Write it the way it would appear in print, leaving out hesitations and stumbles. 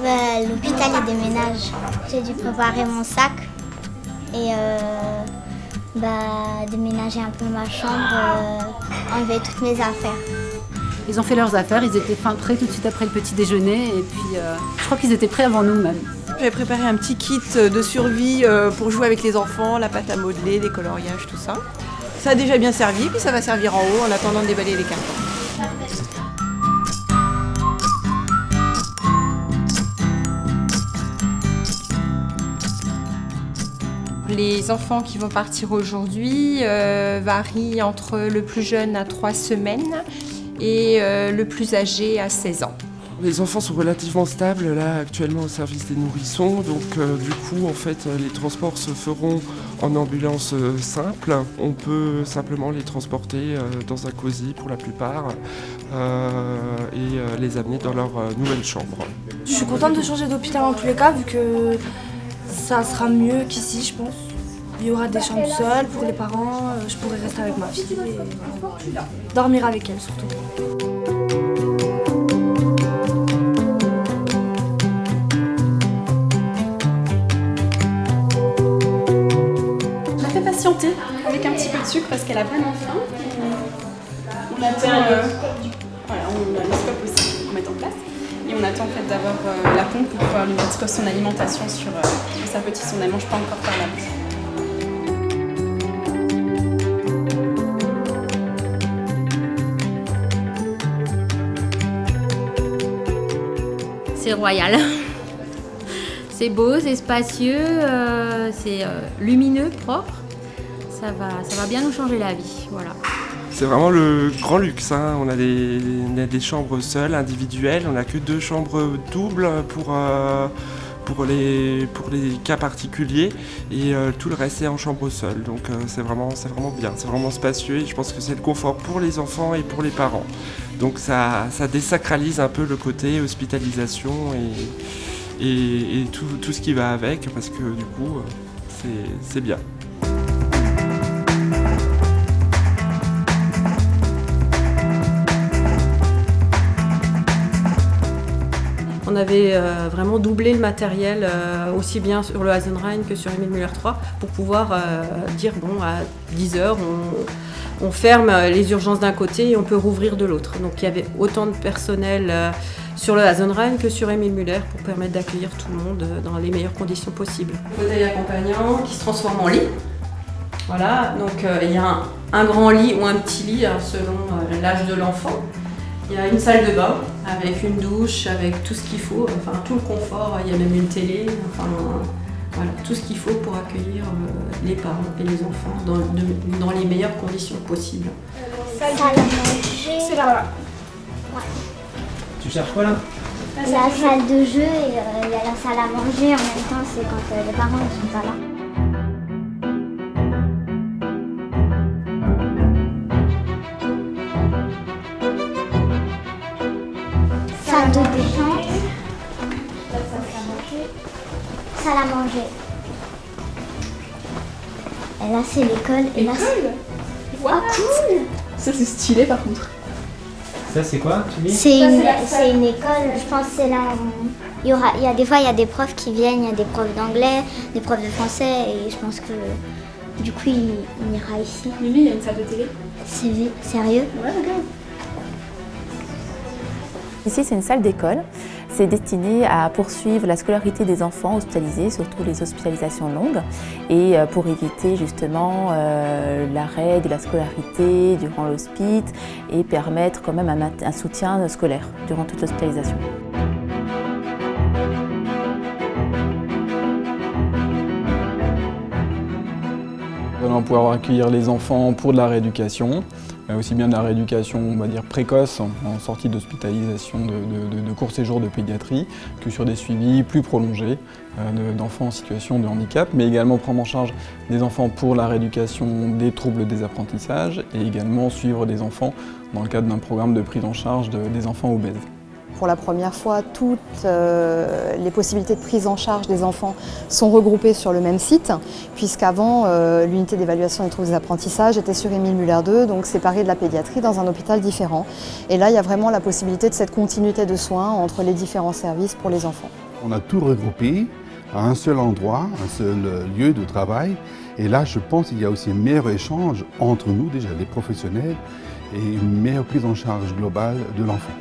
L'hôpital il déménage. J'ai dû préparer mon sac et déménager un peu ma chambre, enlever toutes mes affaires. Ils ont fait leurs affaires, ils étaient prêts tout de suite après le petit déjeuner et puis je crois qu'ils étaient prêts avant nous même. J'avais préparé un petit kit de survie pour jouer avec les enfants, la pâte à modeler, les coloriages, tout ça. Ça a déjà bien servi, puis ça va servir en haut en attendant de déballer les cartons. Les enfants qui vont partir aujourd'hui varient entre le plus jeune à 3 semaines et le plus âgé à 16 ans. Les enfants sont relativement stables là actuellement au service des nourrissons, donc du coup en fait les transports se feront en ambulance simple. On peut simplement les transporter dans un cosy pour la plupart et les amener dans leur nouvelle chambre. Je suis contente de changer d'hôpital en tous les cas vu que ça sera mieux qu'ici je pense. Il y aura des chambres seules pour les parents, je pourrai rester avec ma fille et dormir avec elle surtout. Patienter avec un petit peu de sucre parce qu'elle a vraiment faim. On attend, on a le scope aussi qu'on met en place et on attend en fait d'avoir la pompe pour pouvoir lui mettre son alimentation sur sa petite. On ne mange pas encore par la bouche. C'est royal. C'est beau, c'est spacieux, c'est lumineux, propre. Ça va bien nous changer la vie, voilà. C'est vraiment le grand luxe, hein. On a des chambres seules, individuelles, on n'a que 2 chambres doubles pour les cas particuliers et tout le reste est en chambre seule. Donc c'est vraiment bien, c'est vraiment spacieux et je pense que c'est le confort pour les enfants et pour les parents. Donc ça désacralise un peu le côté hospitalisation et tout ce qui va avec parce que du coup c'est bien. On avait vraiment doublé le matériel aussi bien sur le Hasenrein que sur Emil Müller 3 pour pouvoir dire bon à 10h on ferme les urgences d'un côté et on peut rouvrir de l'autre. Donc il y avait autant de personnel sur le Hasenrein que sur Emil Müller pour permettre d'accueillir tout le monde dans les meilleures conditions possibles. Fauteuil accompagnant qui se transforme en lit. Voilà, donc il y a un grand lit ou un petit lit selon l'âge de l'enfant. Il y a une salle de bain avec une douche, avec tout ce qu'il faut, enfin tout le confort, il y a même une télé, enfin voilà, tout ce qu'il faut pour accueillir les parents et les enfants dans les meilleures conditions possibles. Salle à manger. C'est là. Ouais. Tu cherches quoi là? La salle de jeu et il y a la salle à manger en même temps, c'est quand les parents ne sont pas là. Salle de détente, salle à manger. Et là c'est l'école. Et là c'est... Wow, cool. Ça c'est stylé par contre. Ça c'est quoi tu dis? C'est une école, je pense que c'est là où il y a des fois il y a des profs qui viennent, il y a des profs d'anglais, des profs de français et je pense que du coup il ira ici. Mimi, il y a une salle de télé. C'est sérieux? Ouais, regarde. Ici, c'est une salle d'école. C'est destiné à poursuivre la scolarité des enfants hospitalisés, surtout les hospitalisations longues, et pour éviter justement l'arrêt de la scolarité durant l'hospice et permettre quand même un soutien scolaire durant toute l'hospitalisation. Nous allons pouvoir accueillir les enfants pour de la rééducation, aussi bien de la rééducation on va dire précoce en sortie d'hospitalisation de court séjour de pédiatrie que sur des suivis plus prolongés d'enfants en situation de handicap, mais également prendre en charge des enfants pour la rééducation des troubles des apprentissages et également suivre des enfants dans le cadre d'un programme de prise en charge des enfants obèses. Pour la première fois, toutes les possibilités de prise en charge des enfants sont regroupées sur le même site, puisqu'avant, l'unité d'évaluation des troubles des apprentissages était sur Émile Muller II, donc séparée de la pédiatrie dans un hôpital différent. Et là, il y a vraiment la possibilité de cette continuité de soins entre les différents services pour les enfants. On a tout regroupé à un seul endroit, un seul lieu de travail. Et là, je pense qu'il y a aussi un meilleur échange entre nous, déjà les professionnels, et une meilleure prise en charge globale de l'enfant.